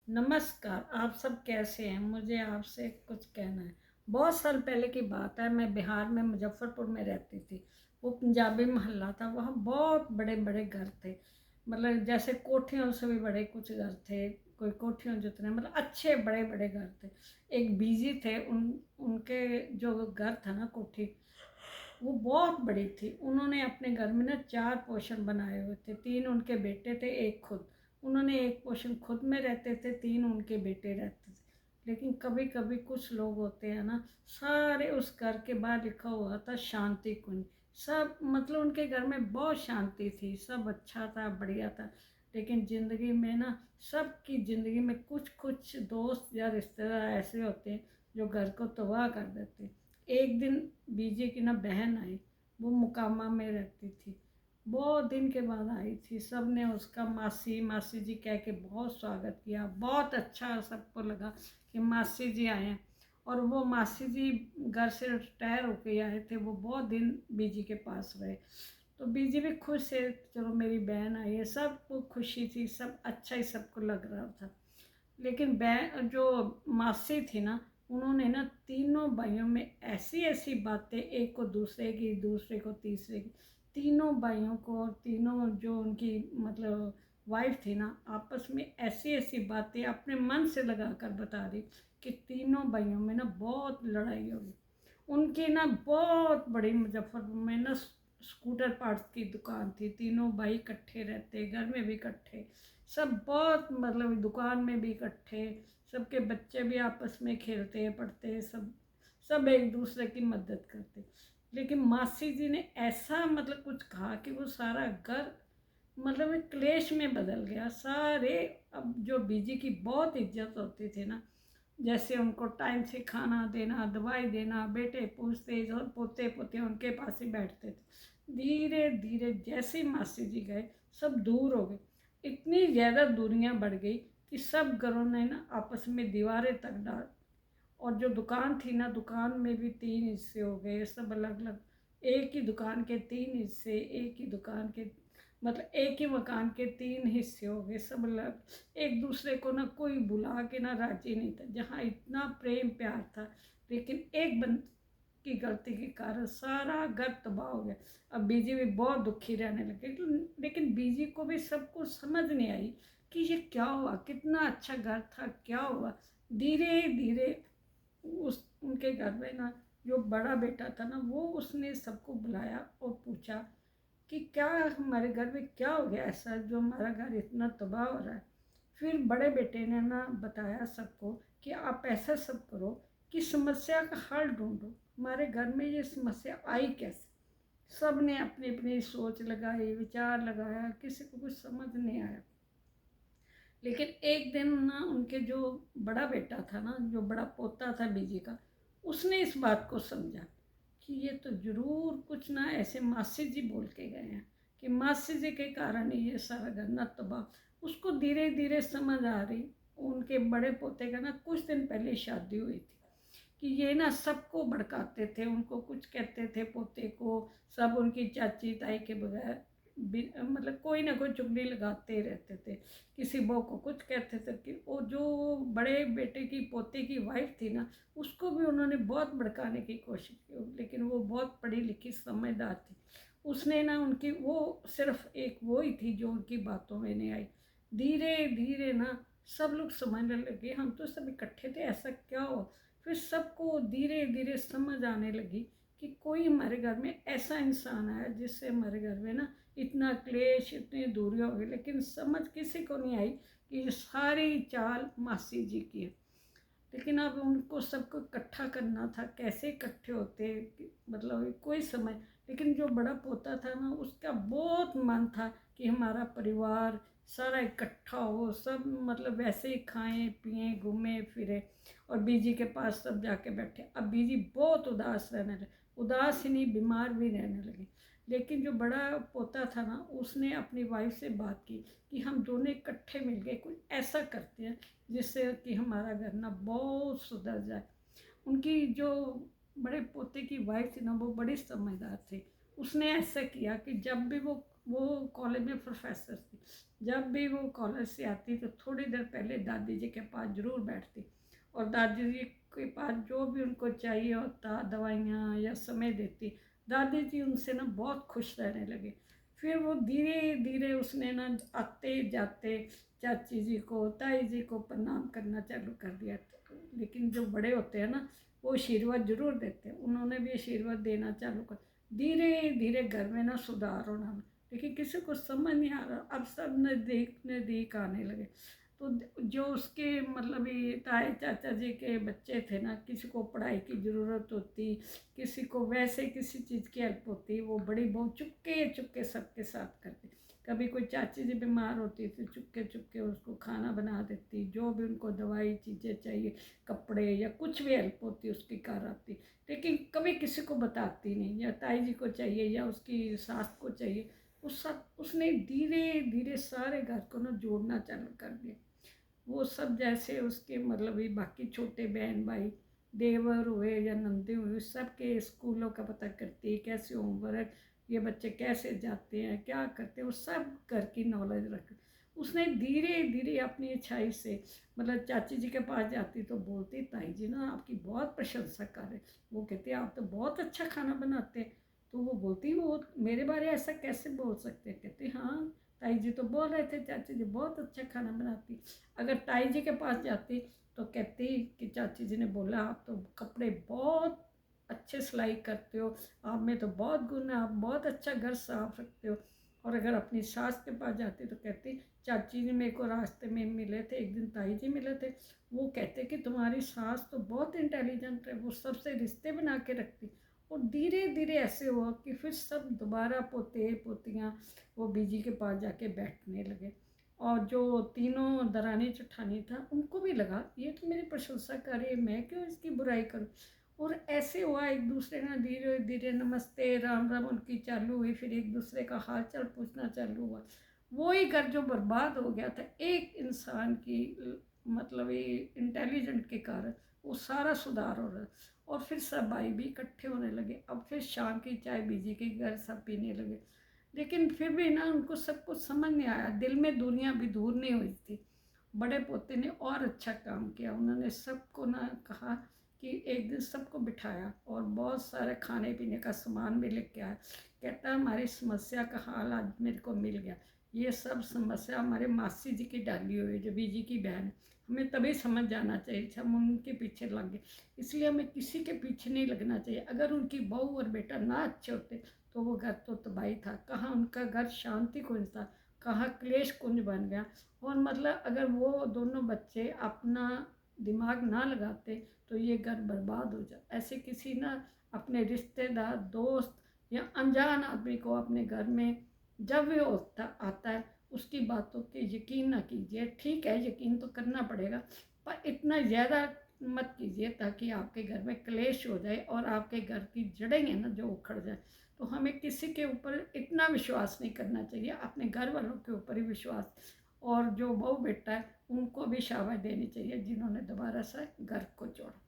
नमस्कार। आप सब कैसे हैं? मुझे आपसे कुछ कहना है। बहुत साल पहले की बात है, मैं बिहार में मुजफ्फरपुर में रहती थी। वो पंजाबी मोहल्ला था, वहाँ बहुत बड़े बड़े घर थे। मतलब जैसे कोठियों से भी बड़े कुछ घर थे, कोई कोठियों जितने, मतलब अच्छे बड़े बड़े घर थे। एक बीजी थे, उनके जो घर था ना कोठी, वो बहुत बड़ी थी। उन्होंने अपने घर में ना 4 पोर्शन बनाए हुए थे। 3 उनके बेटे थे, एक खुद। उन्होंने एक पोर्शन खुद में रहते थे, 3 उनके बेटे रहते थे। लेकिन कभी कभी कुछ लोग होते हैं ना, सारे उस घर के बाहर लिखा हुआ था शांति कुंज। सब मतलब उनके घर में बहुत शांति थी, सब अच्छा था, बढ़िया था। लेकिन ज़िंदगी में ना, सबकी ज़िंदगी में कुछ कुछ दोस्त या रिश्तेदार ऐसे होते हैं जो घर को तबाह कर देते हैं। एक दिन बीजी की ना बहन आई, वो मुकामा में रहती थी। बहुत दिन के बाद आई थी। सब ने उसका मासी मासी जी कह के बहुत स्वागत किया। बहुत अच्छा सबको लगा कि मासी जी आए हैं। और वो मासी जी घर से रिटायर होके आए थे, वो बहुत दिन बीजी के पास रहे। तो बीजी भी खुश है, चलो मेरी बहन आई है, सबको खुशी थी, सब अच्छा ही सबको लग रहा था। लेकिन बहन जो मासी थी ना, उन्होंने ना तीनों भाइयों में ऐसी ऐसी बातें, एक को दूसरे की, दूसरे को तीसरे की, तीनों भाइयों को, और तीनों जो उनकी मतलब वाइफ थी ना, आपस में ऐसी ऐसी बातें अपने मन से लगा कर बता रही कि तीनों भाइयों में ना बहुत लड़ाई होगी। उनकी ना बहुत बड़ी मुजफ्फरपुर में ना स्कूटर पार्ट्स की दुकान थी। तीनों भाई इकट्ठे रहते, घर में भी इकट्ठे, सब बहुत मतलब दुकान में भी इकट्ठे। सबके बच्चे भी आपस में खेलते पढ़ते, सब सब एक दूसरे की मदद करते। लेकिन मासी जी ने ऐसा मतलब कुछ कहा कि वो सारा घर मतलब एक क्लेश में बदल गया। सारे, अब जो बीजी की बहुत इज्जत होती थी ना, जैसे उनको टाइम से खाना देना, दवाई देना, बेटे पूछते और पोते पोते उनके पास ही बैठते थे, धीरे धीरे जैसे मासी जी गए, सब दूर हो गए। इतनी ज़्यादा दूरियां बढ़ गई कि सब घरों ने ना आपस में दीवारें तक डाल। और जो दुकान थी ना, दुकान में भी 3 हिस्से हो गए, सब अलग अलग। एक ही दुकान के 3 हिस्से, एक ही दुकान के मतलब एक ही मकान के 3 हिस्से हो गए, सब अलग। एक दूसरे को ना कोई बुला के ना राजी नहीं था। जहाँ इतना प्रेम प्यार था, लेकिन एक बंद की गलती के कारण सारा घर तबाह हो गया। अब बीजी भी बहुत दुखी रहने लगे। लेकिन बीजी को भी सब कुछ समझ नहीं आई कि ये क्या हुआ, कितना अच्छा घर था, क्या हुआ। धीरे धीरे उस उनके घर में ना, जो बड़ा बेटा था ना, वो उसने सबको बुलाया और पूछा कि क्या हमारे घर में क्या हो गया ऐसा जो हमारा घर इतना तबाह हो रहा है। फिर बड़े बेटे ने ना बताया सबको कि आप ऐसा सब करो कि समस्या का हल ढूंढो, हमारे घर में ये समस्या आई कैसे। सब ने अपनी अपनी सोच लगाई, विचार लगाया, किसी को कुछ समझ नहीं आया। लेकिन एक दिन ना उनके जो बड़ा बेटा था ना, जो बड़ा पोता था बीजी का, उसने इस बात को समझा कि ये तो जरूर कुछ ना ऐसे मासी जी बोल के गए हैं, कि मासी जी के कारण ही ये सारा घर ना तबाह। उसको धीरे धीरे समझ आ रही। उनके बड़े पोते का ना कुछ दिन पहले शादी हुई थी, कि ये ना सबको भड़काते थे, उनको कुछ कहते थे पोते को। सब उनकी चाची ताई के बगैर मतलब कोई ना कोई चुगली लगाते रहते थे। किसी बहू को कुछ कहते थे। कि वो जो बड़े बेटे की पोते की वाइफ थी ना, उसको भी उन्होंने बहुत भड़काने की कोशिश की, लेकिन वो बहुत पढ़ी लिखी समझदार थी। उसने ना उनकी वो सिर्फ एक वो ही थी जो उनकी बातों में नहीं आई। धीरे धीरे ना सब लोग समझने लगे, हम तो सब इकट्ठे थे, ऐसा क्या हो। फिर सबको धीरे धीरे समझ आने लगी कि कोई हमारे घर में ऐसा इंसान आया जिससे हमारे घर में ना इतना क्लेश, इतनी दूरियां हो गई। लेकिन समझ किसी को नहीं आई कि ये सारी चाल मासी जी की है। लेकिन अब उनको सबको इकट्ठा करना था, कैसे इकट्ठे होते, मतलब कोई समझ। लेकिन जो बड़ा पोता था ना, उसका बहुत मन था कि हमारा परिवार सारा इकट्ठा हो, सब मतलब वैसे ही खाएं पिएं घूमें फिरे। और बीजी के पास सब जाके बैठे। अब बीजी बहुत उदास रहने लगे, उदास ही नहीं, बीमार भी रहने लगे। लेकिन जो बड़ा पोता था ना, उसने अपनी वाइफ से बात की कि हम दोनों इकट्ठे मिल गए, कुछ ऐसा करते हैं जिससे कि हमारा घर ना बहुत सुधर जाए। उनकी जो बड़े पोते की वाइफ थी ना, वो बड़ी समझदार थी। उसने ऐसा किया कि जब भी वो वो कॉलेज में प्रोफेसर थी। जब भी वो कॉलेज से आती तो थोड़ी देर पहले दादी जी के पास ज़रूर बैठती, और दादी जी के पास जो भी उनको चाहिए होता, दवाइयाँ या समय देती, दादी जी उनसे ना बहुत खुश रहने लगे। फिर वो धीरे धीरे उसने ना आते जाते चाची जी को, ताई जी को प्रणाम करना चालू कर दिया। लेकिन जो बड़े होते हैं ना, वो आशीर्वाद जरूर देते हैं, उन्होंने भी आशीर्वाद देना चालू कर। धीरे धीरे घर में ना सुधार होना, लेकिन किसी को समझ नहीं आ रहा। अब सब नज़दीक नज़दीक आने लगे, तो जो उसके मतलब ये ताए चाचा जी के बच्चे थे ना, किसी को पढ़ाई की ज़रूरत होती, किसी को वैसे किसी चीज़ की हेल्प होती, वो बड़ी बहुत चुपके चुपके सबके साथ करती। कभी कोई चाची जी बीमार होती थी, चुपके चुपके उसको खाना बना देती, जो भी उनको दवाई चीज़ें चाहिए, कपड़े या कुछ भी हेल्प होती उसकी कर आती। लेकिन कभी किसी को बताती नहीं, या ताई जी को चाहिए या उसकी सास को चाहिए। उस सब उसने धीरे धीरे सारे घर को ना जोड़ना चालू कर दिया। वो सब जैसे उसके मतलब ये बाकी छोटे बहन भाई, देवर हुए या नंदे हुए, सबके स्कूलों का पता करती है, कैसे होमवर्क, ये बच्चे कैसे जाते हैं, क्या करते हैं, वो सब घर की नॉलेज रख। उसने धीरे धीरे अपनी अच्छाई से, मतलब चाची जी के पास जाती तो बोलती, ताई जी ना आपकी बहुत प्रशंसा कर रहे। वो कहते आप तो बहुत अच्छा खाना बनाते हैं। तो वो बोलती, वो मेरे बारे ऐसा कैसे बोल सकते। कहते हाँ, ताई जी तो बोल रहे थे चाची जी बहुत अच्छा खाना बनाती। अगर ताई जी के पास जाती तो कहती कि चाची जी ने बोला आप तो कपड़े बहुत अच्छे सिलाई करते हो, आप में तो बहुत गुण है, आप बहुत अच्छा घर साफ रखते हो। और अगर अपनी सास के पास जाती तो कहती, चाची जी मेरे को रास्ते में मिले थे, एक दिन ताई जी मिले थे, वो कहते कि तुम्हारी सास तो बहुत इंटेलिजेंट है, वो सबसे रिश्ते बना के रखती। और धीरे धीरे ऐसे हुआ कि फिर सब दोबारा पोते पोतियाँ वो बीजी के पास जाके बैठने लगे। और जो तीनों दरानी जेठानी था, उनको भी लगा ये तो मेरी प्रशंसा करे, मैं क्यों इसकी बुराई करूं। और ऐसे हुआ एक दूसरे का धीरे धीरे नमस्ते राम राम उनकी चालू हुई, फिर एक दूसरे का हाल चाल पूछना चालू हुआ। वो ही घर जो बर्बाद हो गया था एक इंसान की मतलब ये इंटेलिजेंट के कारण, वो सारा सुधार हो रहा। और फिर सब भाई भी इकट्ठे होने लगे, अब फिर शाम की चाय बीजी के घर सब पीने लगे। लेकिन फिर भी ना उनको सब कुछ समझ नहीं आया, दिल में दुनिया भी दूर नहीं हुई थी। बड़े पोते ने और अच्छा काम किया, उन्होंने सबको ना कहा कि एक दिन सबको बिठाया और बहुत सारे खाने पीने का सामान भी लेके आया। कहता हमारी समस्या का हाल आज मेरे को मिल गया, ये सब समस्या हमारे मासी जी की डाली हुई है, जो बीजी की बहन है। हमें तभी समझ जाना चाहिए, हम उनके पीछे लग गए। इसलिए हमें किसी के पीछे नहीं लगना चाहिए। अगर उनकी बहू और बेटा ना अच्छे होते तो वो घर तो तबाही था, कहाँ उनका घर शांति कुंज था, कहाँ क्लेश कुंज बन गया। और मतलब अगर वो दोनों बच्चे अपना दिमाग ना लगाते तो ये घर बर्बाद हो जाए। ऐसे किसी ना अपने रिश्तेदार दोस्त या अनजान आदमी को अपने घर में जब भी होता आता है उसकी बातों पे यकीन ना कीजिए। ठीक है, यकीन तो करना पड़ेगा, पर इतना ज़्यादा मत कीजिए ताकि आपके घर में क्लेश हो जाए और आपके घर की जड़ें हैं ना जो उखड़ जाए। तो हमें किसी के ऊपर इतना विश्वास नहीं करना चाहिए, अपने घर वालों के ऊपर ही विश्वास। और जो बहू बेटा है उनको भी शाबाश देनी चाहिए जिन्होंने दोबारा से घर को जोड़ा।